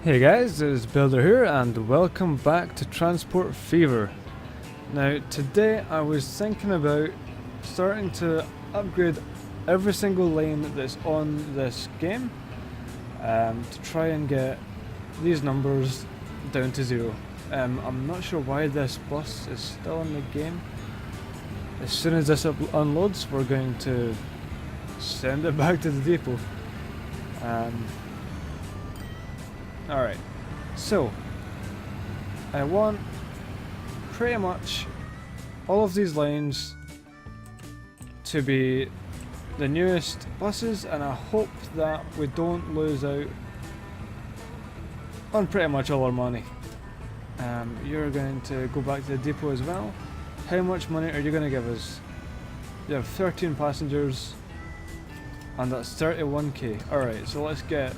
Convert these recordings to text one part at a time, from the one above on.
Hey guys, it's Builder here and welcome back to Transport Fever. Now today I was thinking about starting to upgrade every single lane that's on this game to try and get these numbers down to zero. I'm not sure why this bus is still in the game. As soon as this unloads, we're going to send it back to the depot. Alright, so I want pretty much all of these lanes to be the newest buses, and I hope that we don't lose out on pretty much all our money. You're going to go back to the depot as well. How much money are you going to give us? You have 13 passengers and that's 31k. Alright, so let's get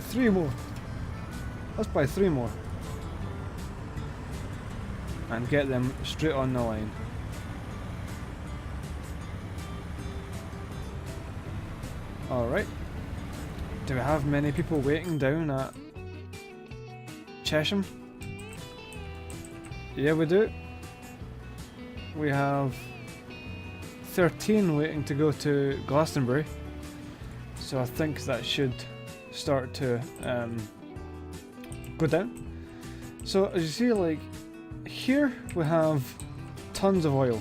3 more. Let's buy 3 more. And get them straight on the line. Alright. Do we have many people waiting down at Chesham? Yeah, we do. We have 13 waiting to go to Glastonbury. So I think that should start to go down. So as you see, like here we have tons of oil,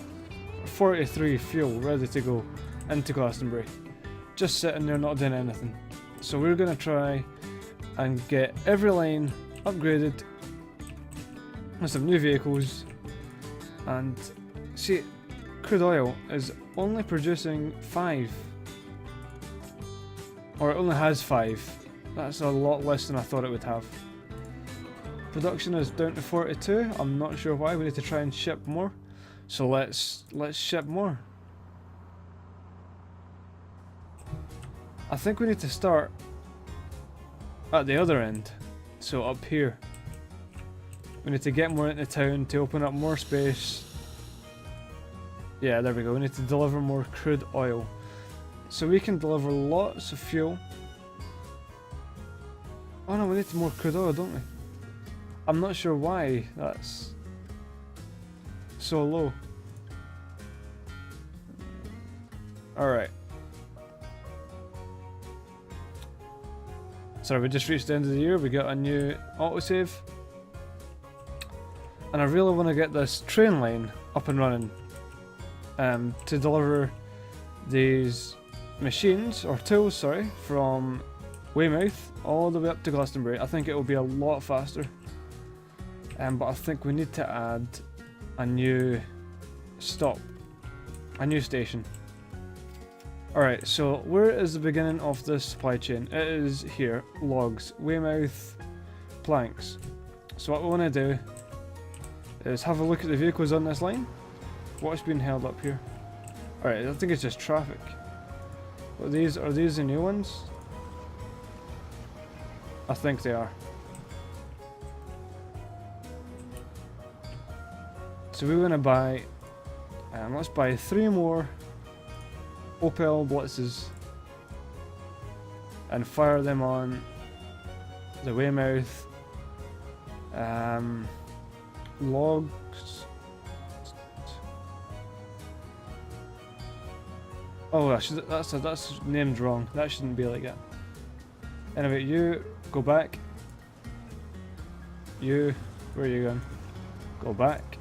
43 fuel ready to go into Glastonbury, just sitting there not doing anything. So we're going to try and get every lane upgraded with some new vehicles. And see, crude oil is only producing 5, or it only has 5. That's a lot less than I thought it would have. Production is down to 42. I'm not sure why. We need to try and ship more. So let's ship more. I think we need to start at the other end. So up here. We need to get more into town to open up more space. Yeah, there we go. We need to deliver more crude oil. So we can deliver lots of fuel. Oh no, we need more crude oil, don't we? I'm not sure why that's so low. Alright. Sorry, we just reached the end of the year. We got a new autosave. And I really want to get this train line up and running to deliver these machines, or tools, sorry, from Weymouth all the way up to Glastonbury. I think it will be a lot faster. But I think we need to add a new stop, a new station. Alright, so where is the beginning of this supply chain? It is here, logs, Weymouth, planks. So what we want to do is have a look at the vehicles on this line. What's been held up here? Alright, I think it's just traffic. Are these the new ones? I think they are. So we want to buy, let's buy 3 more Opel Blitzes and fire them on the Weymouth logs. Oh, that's named wrong. That shouldn't be like that. Anyway, you go back. You, where are you going? Go back.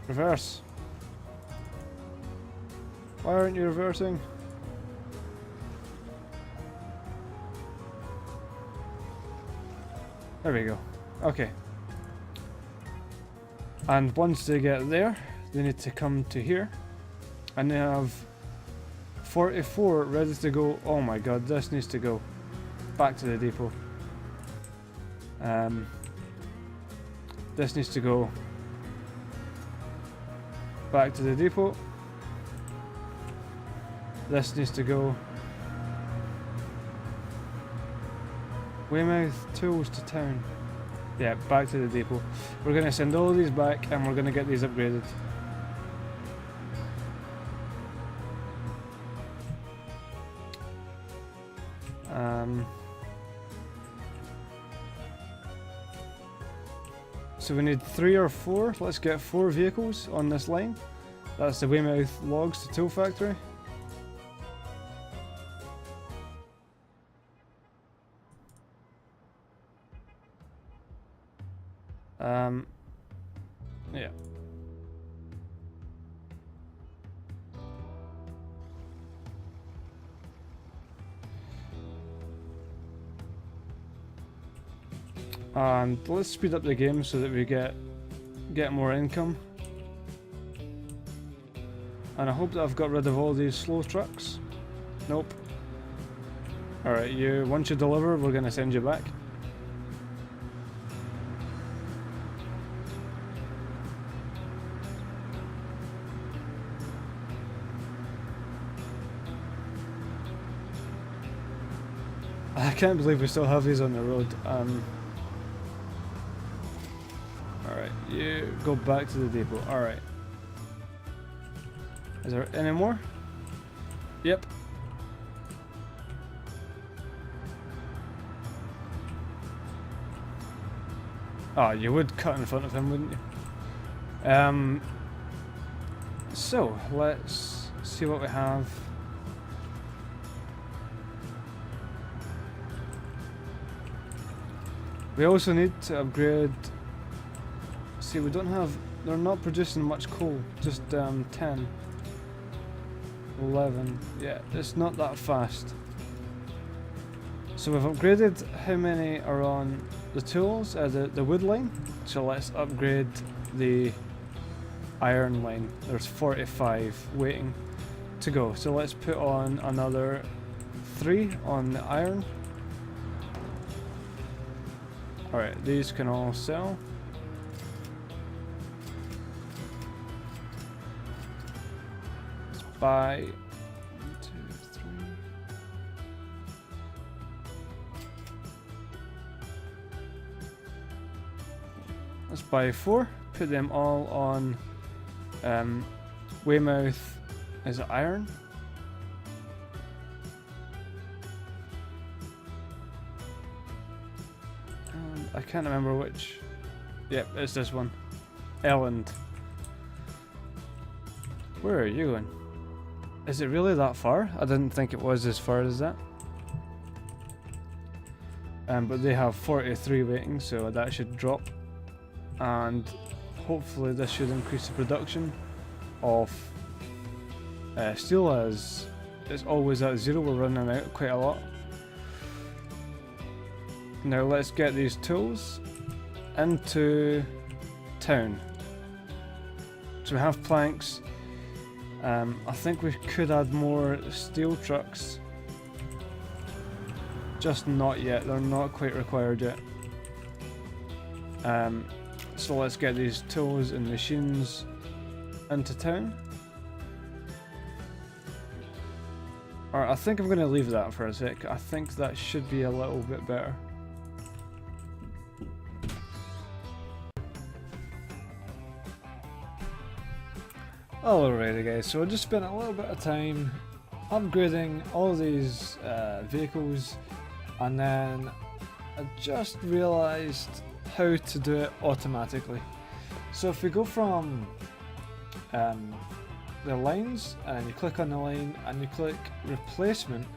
Reverse. Why aren't you reversing? There we go. Okay. And once they get there, they need to come to here. And they have 44 ready to go. Oh my god, this needs to go back to the depot. This needs to go back to the depot. This needs to go Weymouth tools to town. Yeah, back to the depot. We're going to send all of these back and we're going to get these upgraded. So we need 3 or 4. Let's get 4 vehicles on this line. That's the Weymouth Logs to Tool Factory. Yeah. And let's speed up the game so that we get more income. And I hope that I've got rid of all these slow trucks. Nope. Alright, once you deliver, we're gonna send you back. I can't believe we still have these on the road. Alright, you go back to the depot. Alright. Is there any more? Yep. Oh, you would cut in front of him, wouldn't you? So, let's see what we have. We also need to upgrade. See, we don't have. They're not producing much coal, just 10. 11. Yeah, it's not that fast. So we've upgraded how many are on the tools, the wood line. So let's upgrade the iron line. There's 45 waiting to go. So let's put on another 3 on the iron. Alright, these can all sell. Let's buy 1, 2, 3. Let's buy 4. Put them all on Weymouth. Is it iron? I can't remember which. Yep, it's this one. Elland. Where are you going? Is it really that far? I didn't think it was as far as that. But they have 43 waiting, so that should drop. And hopefully this should increase the production of steel, as it's always at 0. We're running out quite a lot. Now let's get these tools into town. So we have planks. I think we could add more steel trucks. Just not yet, they're not quite required yet. So let's get these tools and machines into town. Alright, I think I'm going to leave that for a sec. I think that should be a little bit better. Alrighty guys, so I just spent a little bit of time upgrading all these vehicles, and then I just realised how to do it automatically. So if we go from the lines and you click on the line and you click replacement,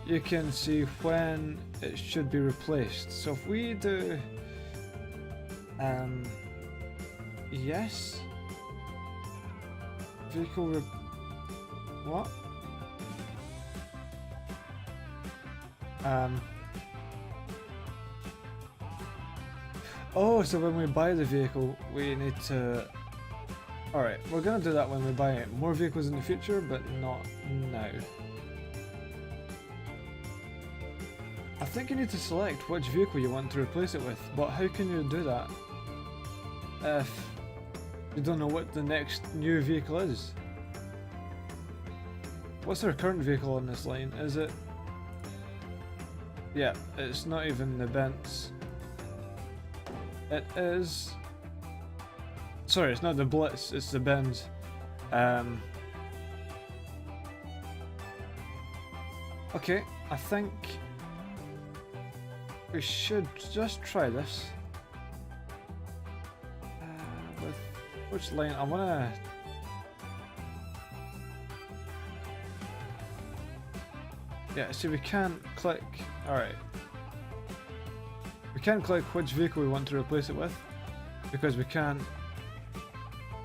you can see when it should be replaced. So if we do yes, vehicle what? Oh, so when we buy the vehicle, we need to. Alright, we're gonna do that when we buy it. More vehicles in the future, but not now. I think you need to select which vehicle you want to replace it with, but how can you do that if you don't know what the next new vehicle is? What's our current vehicle on this line? Is it? Yeah, it's not even the Benz. It is. Sorry, it's not the Blitz, it's the Benz. Okay, I think we should just try this. With which lane? I wanna. Yeah, see, we can't click. Alright. We can't click which vehicle we want to replace it with because we can't.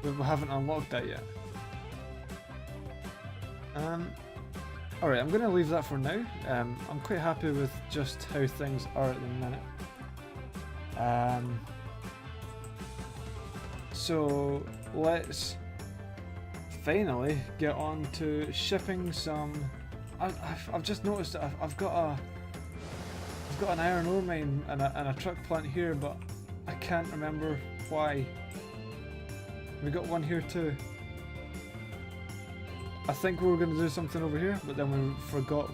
We haven't unlocked that yet. Alright, I'm gonna leave that for now. I'm quite happy with just how things are at the minute. So let's finally get on to shipping some. I've just noticed that I've got an iron ore mine and a truck plant here, but I can't remember why. We got one here too. I think we were going to do something over here, but then we forgot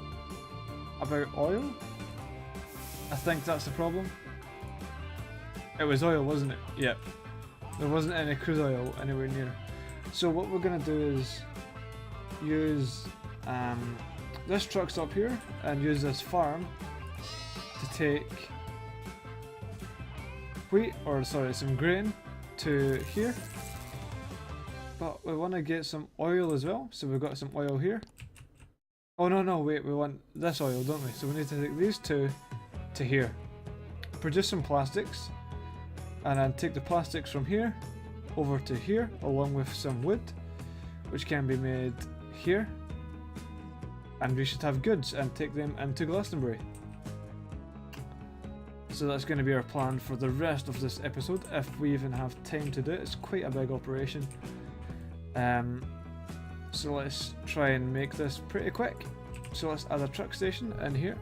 about oil. I think that's the problem. It was oil, wasn't it? Yep. There wasn't any crude oil anywhere near. So what we're going to do is use this truck stop here and use this farm to take wheat, or sorry, some grain to here. But we want to get some oil as well, so we've got some oil here. Oh no, wait, we want this oil, don't we? So we need to take these two to here. Produce some plastics, and then take the plastics from here over to here, along with some wood, which can be made here. And we should have goods and take them into Glastonbury. So that's going to be our plan for the rest of this episode, if we even have time to do it. It's quite a big operation. So let's try and make this pretty quick. So let's add a truck station in here.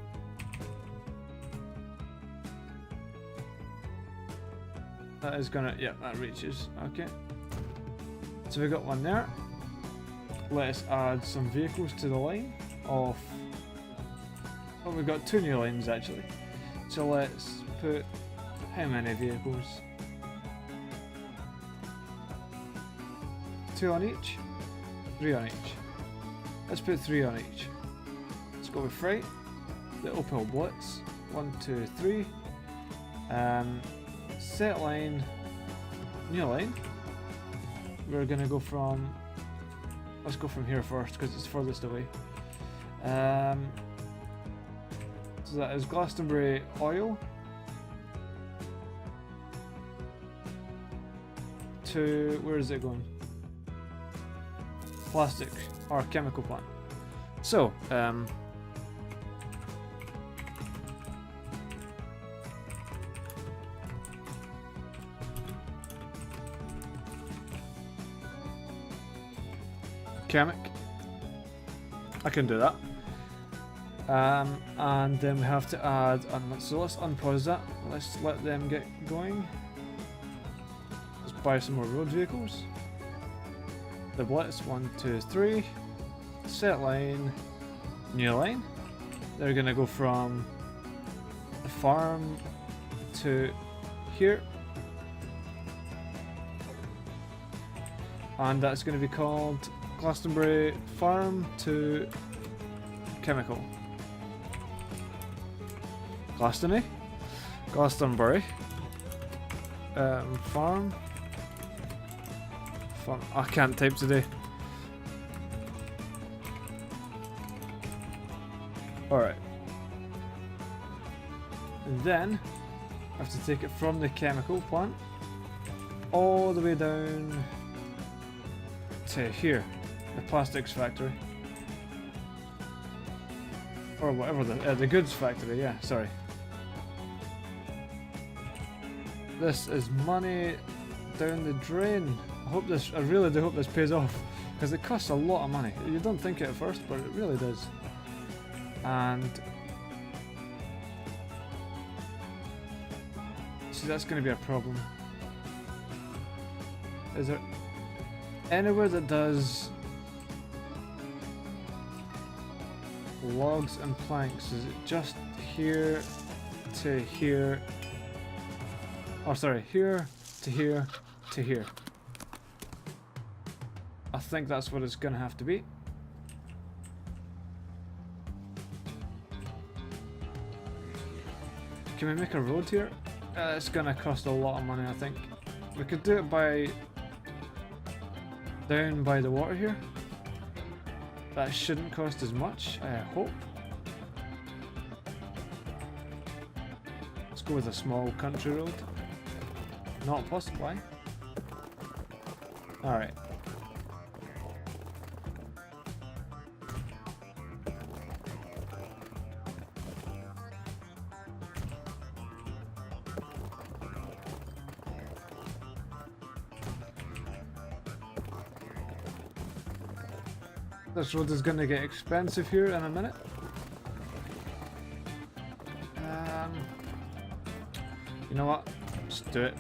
That is gonna, yeah, that reaches, okay. So we got one there. Let's add some vehicles to the line of, well, we've got two new lines actually. So let's put, how many vehicles? 2 on each? 3 on each. Let's put 3 on each. Let's go with freight. The Opel Blitz. 1, 2, 3. Set line. New line. We're gonna go from. Let's go from here first because it's furthest away. So that is Glastonbury oil. To where is it going? Plastic or chemical plant. So, chemic. I can do that. And then we have to add, so let's unpause that. Let's let them get going. Let's buy some more road vehicles. The Blitz, 1, 2, 3. Set line, new line. They're gonna go from the farm to here. And that's gonna be called Glastonbury Farm to Chemical. Glastonbury? Glastonbury. Farm. I can't type today. Alright. And then I have to take it from the chemical plant all the way down to here, the plastics factory. Or whatever, the goods factory, yeah, sorry. This is money down the drain. I really do hope this pays off, because it costs a lot of money. You don't think it at first, but it really does. And see, that's going to be a problem. Is there anywhere that does logs and planks? Is it just here to here? Oh, sorry, here to here to here. I think that's what it's gonna have to be. Can we make a road here? It's gonna cost a lot of money, I think. We could do it by down by the water here. That shouldn't cost as much, I hope. Let's go with a small country road. Not possibly. Alright. This road is going to get expensive here in a minute. You know what? Let's do it.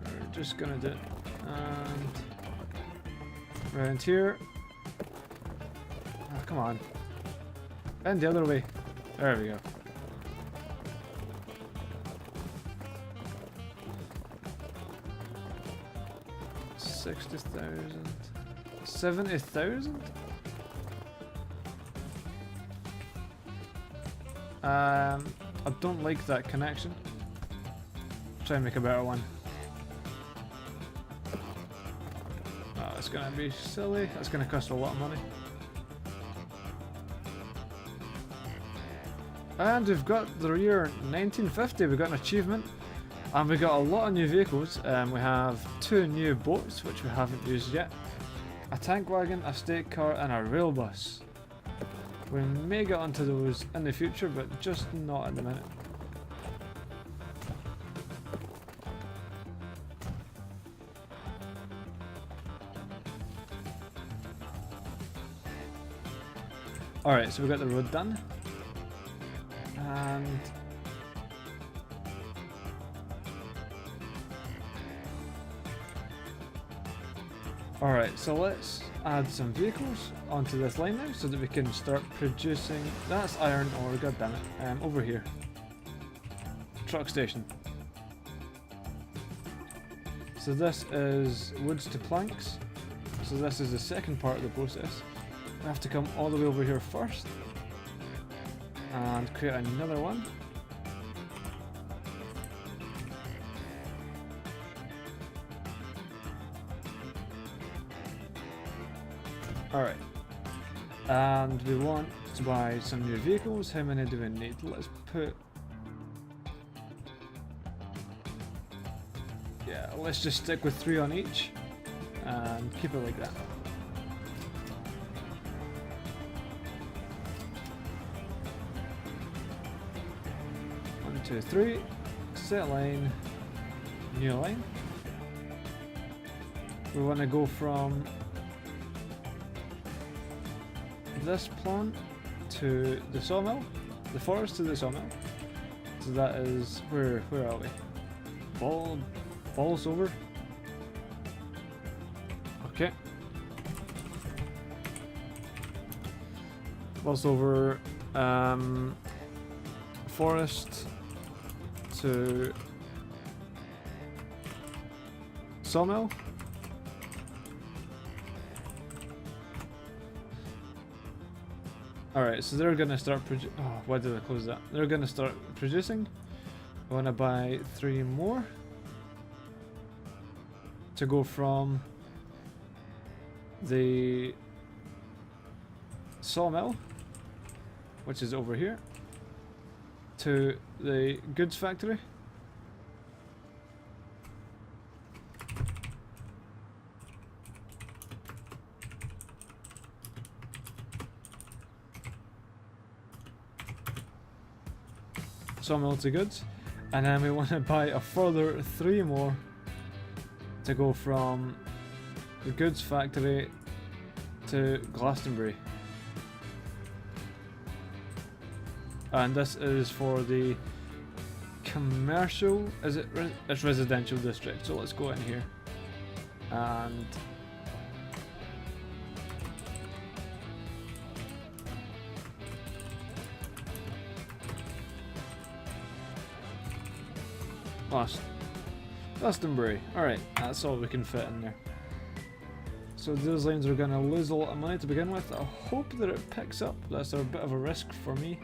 We're just going to do it. And around here. Oh, come on. Bend the other way. There we go. $60,000. 70,000? I don't like that connection. Try and make a better one. Oh, it's gonna be silly. That's gonna cost a lot of money. And we've got the year 1950. We've got an achievement. And we got a lot of new vehicles. We have 2 new boats, which we haven't used yet. A tank wagon, a state car, and a rail bus. We may get onto those in the future, but just not at the minute. Alright, so we got the road done. And alright, so let's add some vehicles onto this line now so that we can start producing. That's iron ore, goddammit. Over here. Truck station. So this is woods to planks. So this is the second part of the process. We have to come all the way over here first and create another one. Alright, and we want to buy some new vehicles. How many do we need? Let's put... yeah, let's just stick with 3 on each and keep it like that. One, two, three. Set line, new line. We want to go from this plant to the sawmill, the forest to the sawmill. So that is where are we? Balls over. Okay. Balls over. Forest to sawmill. Alright, so they're gonna start oh, why did I close that? They're gonna start producing. I wanna buy 3 more to go from the sawmill, which is over here, to the goods factory. Sawmill to goods, and then we want to buy a further 3 more to go from the goods factory to Glastonbury. And this is for the commercial, is it? It's residential district, so let's go in here and Glastonbury. Alright, that's all we can fit in there. So those lines are going to lose a lot of money to begin with. I hope that it picks up. That's a bit of a risk for me.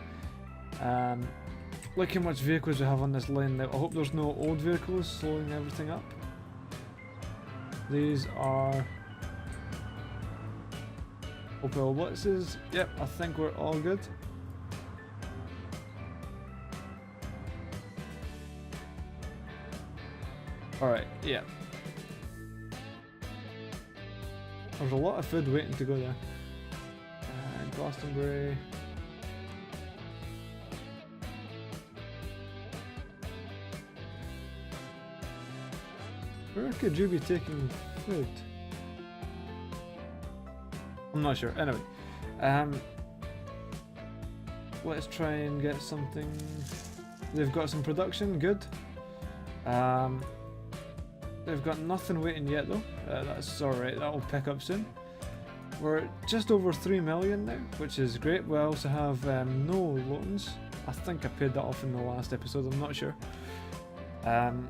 look how much vehicles we have on this lane now. I hope there's no old vehicles slowing everything up. These are Opel Blitzes. Yep, I think we're all good. Alright, yeah. There's a lot of food waiting to go there. Glastonbury. Where could you be taking food? I'm not sure. Anyway, let's try and get something. They've got some production, good. They've got nothing waiting yet though. That's alright, that'll pick up soon. We're just over 3 million now, which is great. We also have no loans. I think I paid that off in the last episode, I'm not sure. And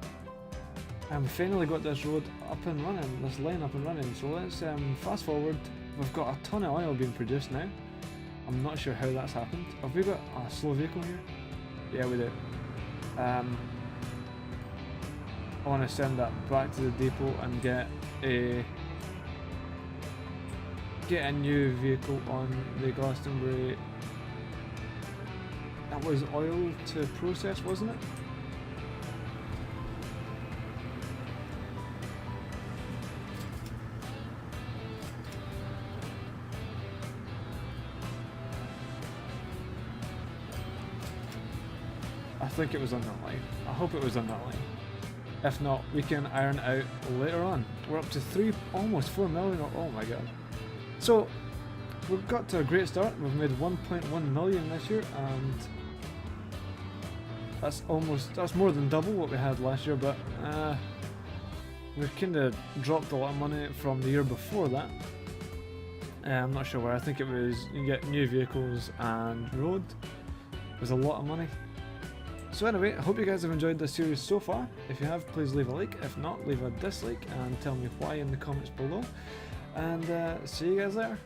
we finally got this road up and running, this line up and running. So let's fast forward. We've got a ton of oil being produced now. I'm not sure how that's happened. Have we got a slow vehicle here? Yeah, we do. I want to send that back to the depot and get a new vehicle on the Glastonbury. That was oil to process, wasn't it? I think it was on that line. I hope it was on that line. If not, we can iron it out later on. We're up to almost 4 million. Oh my god. So, we've got to a great start. We've made 1.1 million this year, and that's more than double what we had last year, but we've kind of dropped a lot of money from the year before that. I'm not sure where. I think it was you get new vehicles and road. It was a lot of money. So anyway, I hope you guys have enjoyed this series so far. If you have, please leave a like. If not, leave a dislike and tell me why in the comments below. And see you guys later.